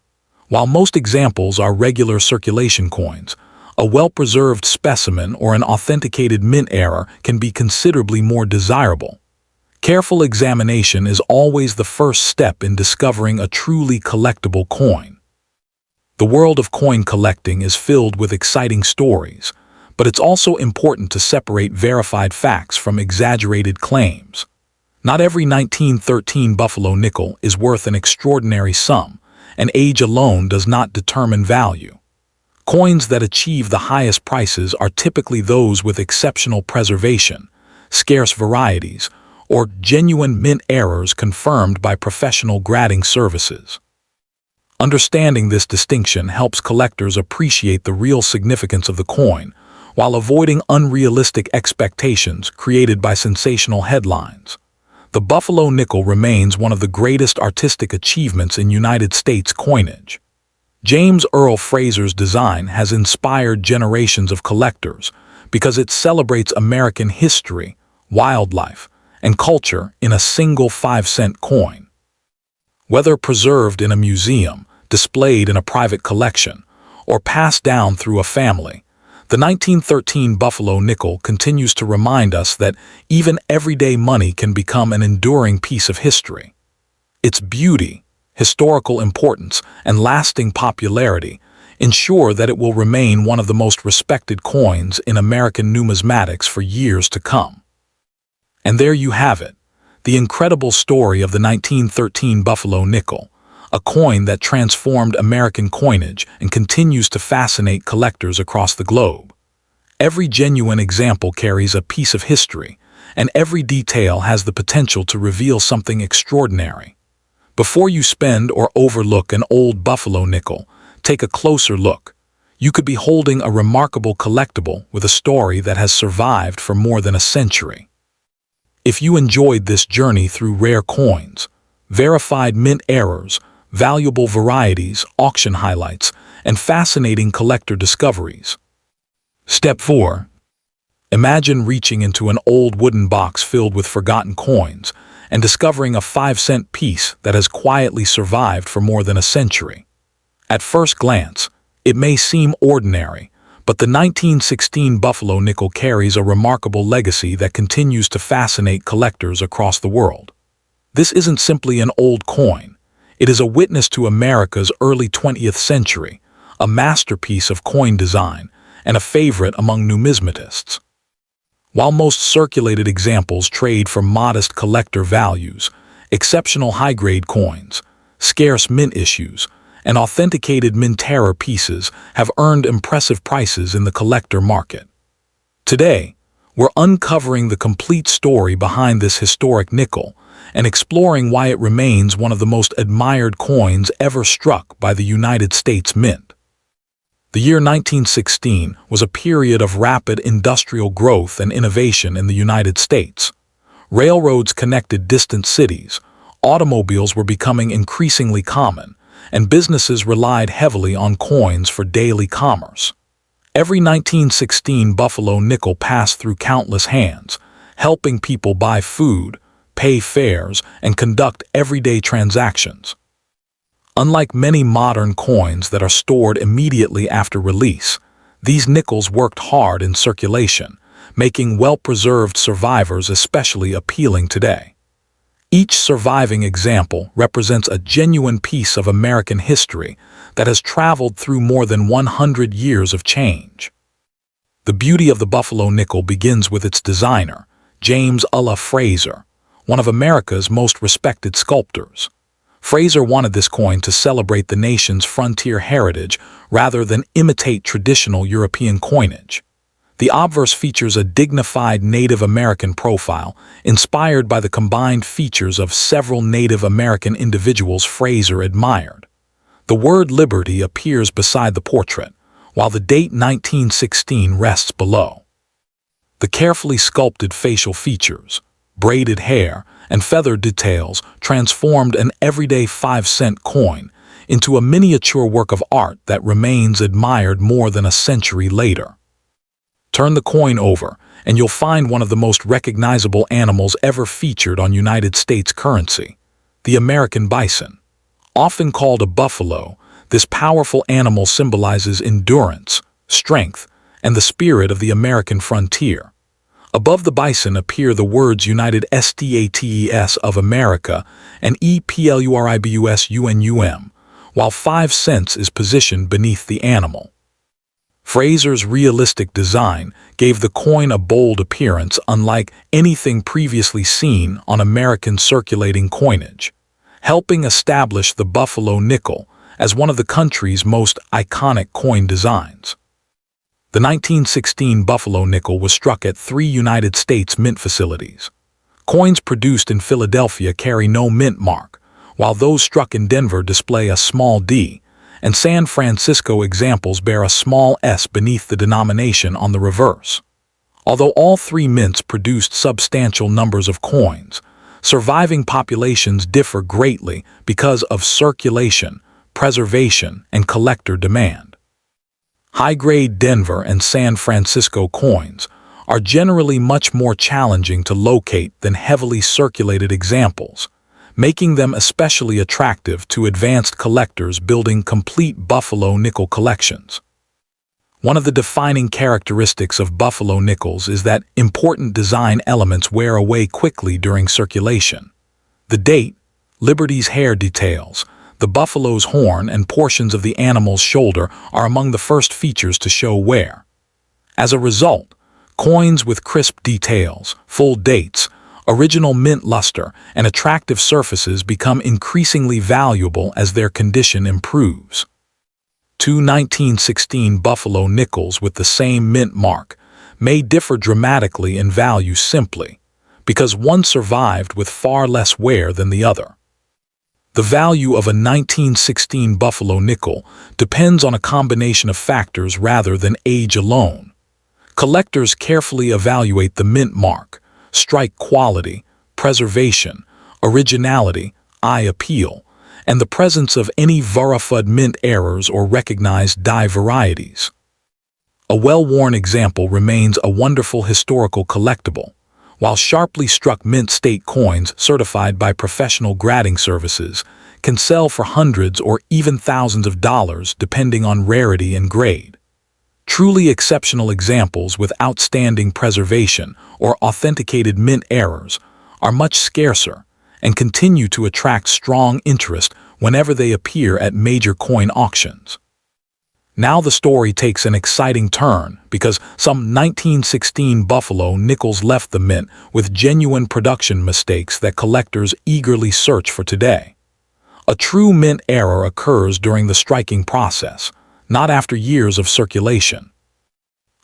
While most examples are regular circulation coins, a well-preserved specimen or an authenticated mint error can be considerably more desirable. Careful examination is always the first step in discovering a truly collectible coin. The world of coin collecting is filled with exciting stories, but it's also important to separate verified facts from exaggerated claims. Not every 1913 Buffalo nickel is worth an extraordinary sum, and age alone does not determine value. Coins that achieve the highest prices are typically those with exceptional preservation, scarce varieties, or genuine mint errors confirmed by professional grading services. Understanding this distinction helps collectors appreciate the real significance of the coin, while avoiding unrealistic expectations created by sensational headlines. The Buffalo nickel remains one of the greatest artistic achievements in United States coinage. James Earl Fraser's design has inspired generations of collectors because it celebrates American history, wildlife, and culture in a single 5-cent coin. Whether preserved in a museum, displayed in a private collection, or passed down through a family, the 1913 Buffalo nickel continues to remind us that even everyday money can become an enduring piece of history. Its beauty, historical importance, and lasting popularity ensure that it will remain one of the most respected coins in American numismatics for years to come. And there you have it, the incredible story of the 1913 Buffalo nickel, a coin that transformed American coinage and continues to fascinate collectors across the globe. Every genuine example carries a piece of history, and every detail has the potential to reveal something extraordinary. Before you spend or overlook an old Buffalo nickel, take a closer look. You could be holding a remarkable collectible with a story that has survived for more than a century. If you enjoyed this journey through rare coins, verified mint errors, valuable varieties, auction highlights, and fascinating collector discoveries. Step 4. Imagine reaching into an old wooden box filled with forgotten coins and discovering a 5-cent piece that has quietly survived for more than a century. At first glance, it may seem ordinary, but the 1916 Buffalo nickel carries a remarkable legacy that continues to fascinate collectors across the world. This isn't simply an old coin. It is a witness to America's early 20th century, a masterpiece of coin design, and a favorite among numismatists. While most circulated examples trade for modest collector values, exceptional high-grade coins, scarce mint issues, and authenticated mint-error pieces have earned impressive prices in the collector market. Today, we're uncovering the complete story behind this historic nickel and exploring why it remains one of the most admired coins ever struck by the United States Mint. The year 1916 was a period of rapid industrial growth and innovation in the United States. Railroads connected distant cities, automobiles were becoming increasingly common, and businesses relied heavily on coins for daily commerce. Every 1916 Buffalo nickel passed through countless hands, helping people buy food, pay fares, and conduct everyday transactions. Unlike many modern coins that are stored immediately after release, these nickels worked hard in circulation, making well-preserved survivors especially appealing today. Each surviving example represents a genuine piece of American history that has traveled through more than 100 years of change. The beauty of the Buffalo nickel begins with its designer, James Fraser, one of America's most respected sculptors. Fraser wanted this coin to celebrate the nation's frontier heritage rather than imitate traditional European coinage. The obverse features a dignified Native American profile, inspired by the combined features of several Native American individuals Fraser admired. The word liberty appears beside the portrait, while the date 1916 rests below. The carefully sculpted facial features, braided hair, and feathered details transformed an everyday 5-cent coin into a miniature work of art that remains admired more than a century later. Turn the coin over, and you'll find one of the most recognizable animals ever featured on United States currency, the American bison. Often called a buffalo, this powerful animal symbolizes endurance, strength, and the spirit of the American frontier. Above the bison appear the words United States of America and EPLURIBUS UNUM, while 5 cents is positioned beneath the animal. Fraser's realistic design gave the coin a bold appearance unlike anything previously seen on American circulating coinage, helping establish the Buffalo nickel as one of the country's most iconic coin designs. The 1916 Buffalo nickel was struck at 3 United States mint facilities. Coins produced in Philadelphia carry no mint mark, while those struck in Denver display a small D, and San Francisco examples bear a small s beneath the denomination on the reverse. Although all 3 mints produced substantial numbers of coins, surviving populations differ greatly because of circulation, preservation, and collector demand. High-grade Denver and San Francisco coins are generally much more challenging to locate than heavily circulated examples, making them especially attractive to advanced collectors building complete Buffalo nickel collections. One of the defining characteristics of Buffalo nickels is that important design elements wear away quickly during circulation. The date, Liberty's hair details, the buffalo's horn, and portions of the animal's shoulder are among the first features to show wear. As a result, coins with crisp details, full dates, original mint luster, and attractive surfaces become increasingly valuable as their condition improves. 2 1916 Buffalo nickels with the same mint mark may differ dramatically in value simply because one survived with far less wear than the other. The value of a 1916 Buffalo nickel depends on a combination of factors rather than age alone. Collectors carefully evaluate the mint mark, strike quality, preservation, originality, eye appeal, and the presence of any Varafud mint errors or recognized die varieties. A well-worn example remains a wonderful historical collectible, while sharply struck mint state coins certified by professional grading services can sell for hundreds or even thousands of dollars depending on rarity and grade. Truly exceptional examples with outstanding preservation or authenticated mint errors are much scarcer and continue to attract strong interest whenever they appear at major coin auctions. Now the story takes an exciting turn because some 1916 Buffalo nickels left the mint with genuine production mistakes that collectors eagerly search for today. A true mint error occurs during the striking process, not after years of circulation.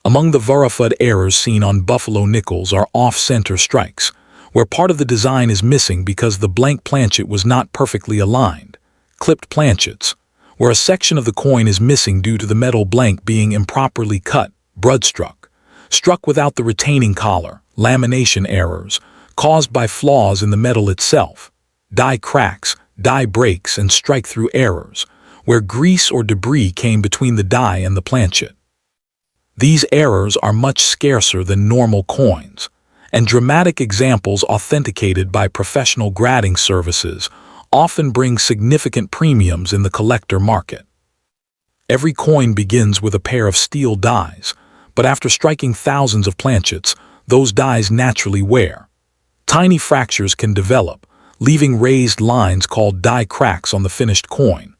Among the Varafud errors seen on Buffalo nickels are off-center strikes, where part of the design is missing because the blank planchet was not perfectly aligned, clipped planchets, where a section of the coin is missing due to the metal blank being improperly cut, broodstruck, struck without the retaining collar, lamination errors, caused by flaws in the metal itself, die cracks, die breaks, and strike-through errors, where grease or debris came between the die and the planchet. These errors are much scarcer than normal coins, and dramatic examples authenticated by professional grading services often bring significant premiums in the collector market. Every coin begins with a pair of steel dies, but after striking thousands of planchets, those dies naturally wear. Tiny fractures can develop, leaving raised lines called die cracks on the finished coin.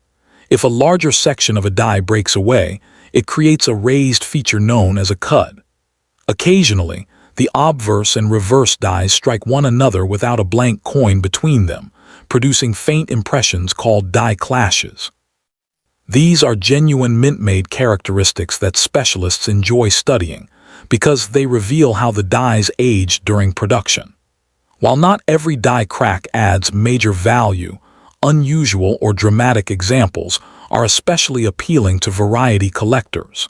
If a larger section of a die breaks away, it creates a raised feature known as a cud. Occasionally, the obverse and reverse dies strike one another without a blank coin between them, producing faint impressions called die clashes. These are genuine mint-made characteristics that specialists enjoy studying because they reveal how the dies aged during production. While not every die crack adds major value, unusual or dramatic examples are especially appealing to variety collectors.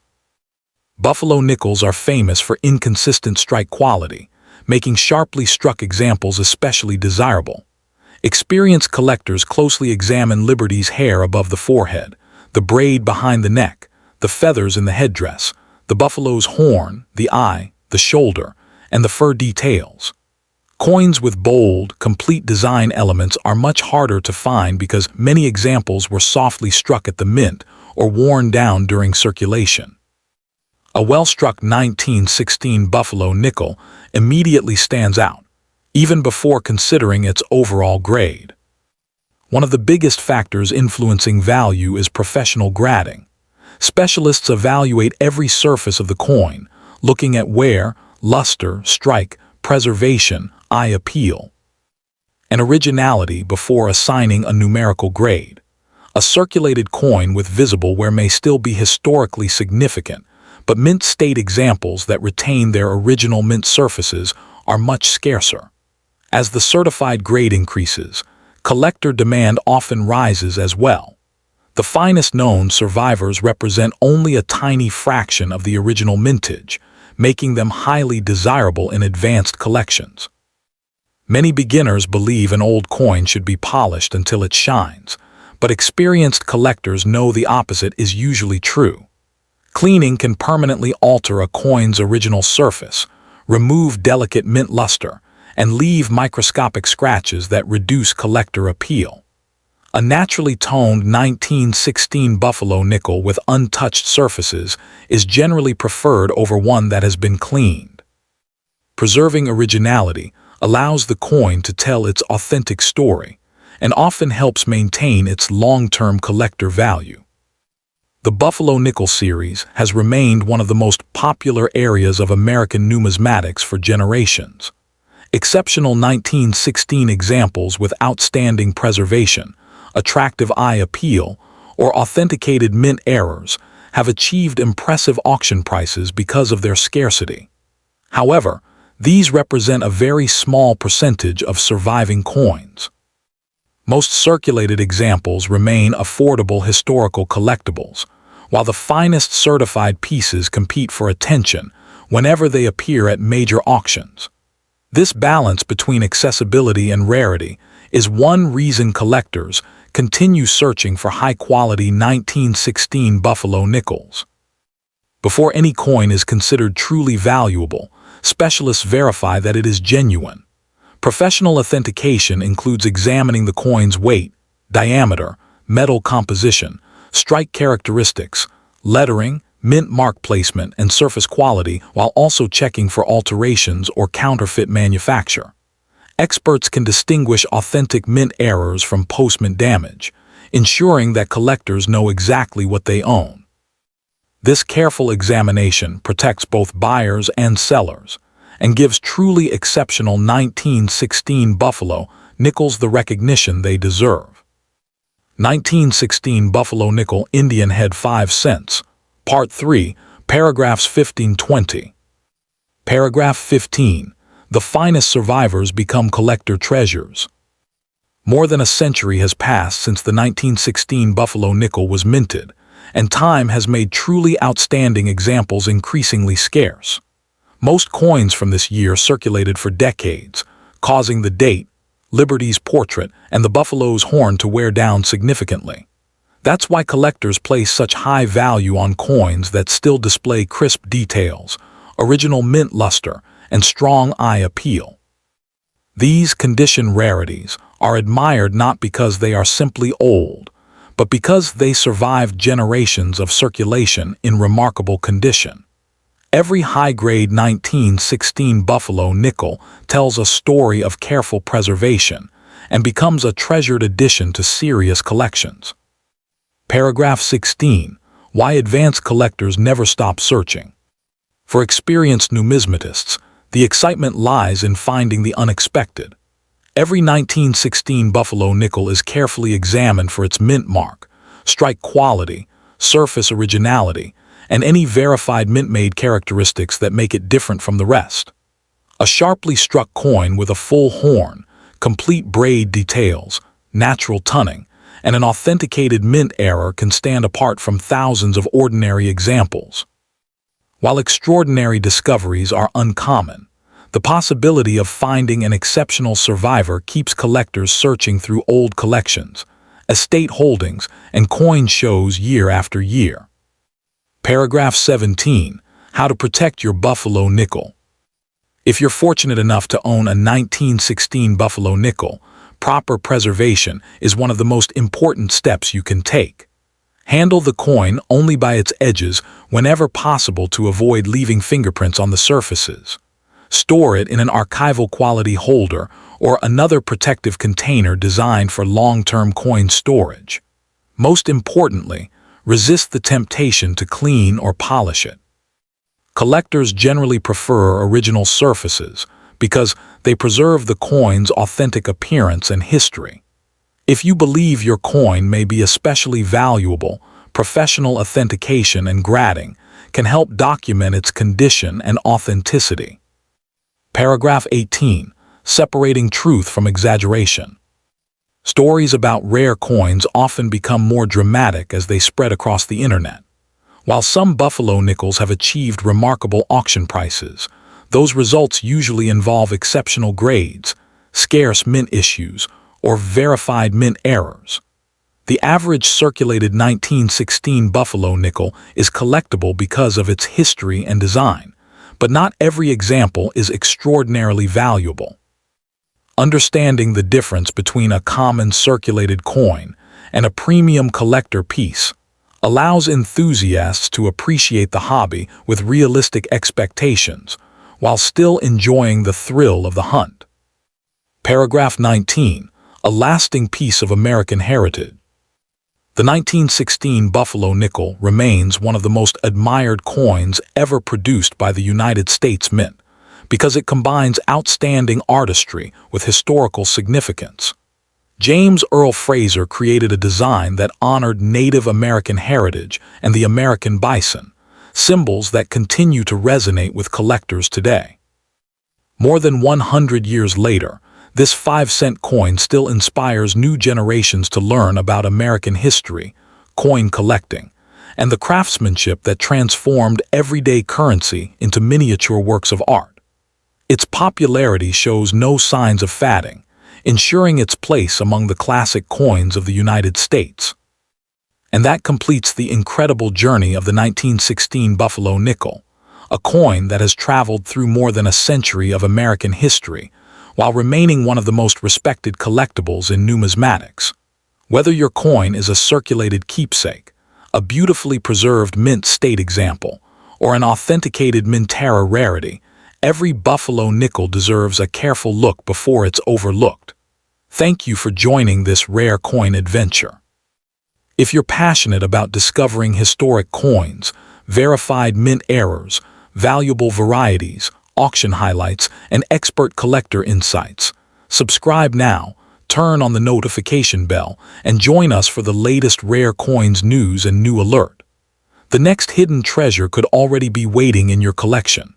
Buffalo nickels are famous for inconsistent strike quality, making sharply struck examples especially desirable. Experienced collectors closely examine Liberty's hair above the forehead, the braid behind the neck, the feathers in the headdress, the buffalo's horn, the eye, the shoulder, and the fur details. Coins with bold, complete design elements are much harder to find because many examples were softly struck at the mint or worn down during circulation. A well-struck 1916 Buffalo nickel immediately stands out, even before considering its overall grade. One of the biggest factors influencing value is professional grading. Specialists evaluate every surface of the coin, looking at wear, luster, strike, preservation, eye appeal, and originality before assigning a numerical grade. A circulated coin with visible wear may still be historically significant, but mint state examples that retain their original mint surfaces are much scarcer. As the certified grade increases, collector demand often rises as well. The finest known survivors represent only a tiny fraction of the original mintage, making them highly desirable in advanced collections. Many beginners believe an old coin should be polished until it shines, but experienced collectors know the opposite is usually true. Cleaning can permanently alter a coin's original surface, remove delicate mint luster, and leave microscopic scratches that reduce collector appeal. A naturally toned 1916 Buffalo nickel with untouched surfaces is generally preferred over one that has been cleaned. Preserving originality allows the coin to tell its authentic story and often helps maintain its long-term collector value. The Buffalo nickel series has remained one of the most popular areas of American numismatics for generations. Exceptional 1916 examples with outstanding preservation, attractive eye appeal, or authenticated mint errors have achieved impressive auction prices because of their scarcity. However, these represent a very small percentage of surviving coins. Most circulated examples remain affordable historical collectibles, while the finest certified pieces compete for attention whenever they appear at major auctions. This balance between accessibility and rarity is one reason collectors continue searching for high-quality 1916 Buffalo nickels. Before any coin is considered truly valuable, specialists verify that it is genuine. Professional authentication includes examining the coin's weight, diameter, metal composition, strike characteristics, lettering, mint mark placement, and surface quality, while also checking for alterations or counterfeit manufacture. Experts can distinguish authentic mint errors from post-mint damage, ensuring that collectors know exactly what they own. This careful examination protects both buyers and sellers and gives truly exceptional 1916 Buffalo nickels the recognition they deserve. 1916 Buffalo Nickel Indian Head 5 cents. Part 3, Paragraphs 15-20. Paragraph 15. The finest survivors become collector treasures. More than a century has passed since the 1916 Buffalo nickel was minted, and time has made truly outstanding examples increasingly scarce. Most coins from this year circulated for decades, causing the date, Liberty's portrait, and the buffalo's horn to wear down significantly. That's why collectors place such high value on coins that still display crisp details, original mint luster, and strong eye appeal. These condition rarities are admired not because they are simply old, but because they survived generations of circulation in remarkable condition. Every high-grade 1916 Buffalo nickel tells a story of careful preservation and becomes a treasured addition to serious collections. Paragraph 16. Why advanced collectors never stop searching. For experienced numismatists, the excitement lies in finding the unexpected. Every 1916 Buffalo nickel is carefully examined for its mint mark, strike quality, surface originality, and any verified mint-made characteristics that make it different from the rest. A sharply struck coin with a full horn, complete braid details, natural tunning, and an authenticated mint error can stand apart from thousands of ordinary examples. While extraordinary discoveries are uncommon, the possibility of finding an exceptional survivor keeps collectors searching through old collections, estate holdings, and coin shows year after year. Paragraph 17. How to protect your Buffalo nickel. If you're fortunate enough to own a 1916 Buffalo nickel, proper preservation is one of the most important steps you can take. Handle the coin only by its edges whenever possible to avoid leaving fingerprints on the surfaces. Store it in an archival quality holder or another protective container designed for long-term coin storage. Most importantly, resist the temptation to clean or polish it. Collectors generally prefer original surfaces because they preserve the coin's authentic appearance and history. If you believe your coin may be especially valuable, professional authentication and grading can help document its condition and authenticity. Paragraph 18. Separating truth from exaggeration. Stories about rare coins often become more dramatic as they spread across the internet. While some Buffalo nickels have achieved remarkable auction prices, those results usually involve exceptional grades, scarce mint issues, or verified mint errors. The average circulated 1916 Buffalo nickel is collectible because of its history and design, but not every example is extraordinarily valuable. Understanding the difference between a common circulated coin and a premium collector piece allows enthusiasts to appreciate the hobby with realistic expectations while still enjoying the thrill of the hunt. Paragraph 19. A lasting piece of American heritage. The 1916 Buffalo nickel remains one of the most admired coins ever produced by the United States Mint because it combines outstanding artistry with historical significance. James Earl Fraser created a design that honored Native American heritage and the American bison, symbols that continue to resonate with collectors today. More than 100 years later, this 5-cent coin still inspires new generations to learn about American history, coin collecting, and the craftsmanship that transformed everyday currency into miniature works of art. Its popularity shows no signs of fading, ensuring its place among the classic coins of the United States. And that completes the incredible journey of the 1916 Buffalo nickel, a coin that has traveled through more than a century of American history, while remaining one of the most respected collectibles in numismatics. Whether your coin is a circulated keepsake, a beautifully preserved mint state example, or an authenticated Mintera rarity, every Buffalo nickel deserves a careful look before it's overlooked. Thank you for joining this rare coin adventure. If you're passionate about discovering historic coins, verified mint errors, valuable varieties, auction highlights, and expert collector insights, subscribe now, turn on the notification bell, and join us for the latest rare coins news and new alert. The next hidden treasure could already be waiting in your collection.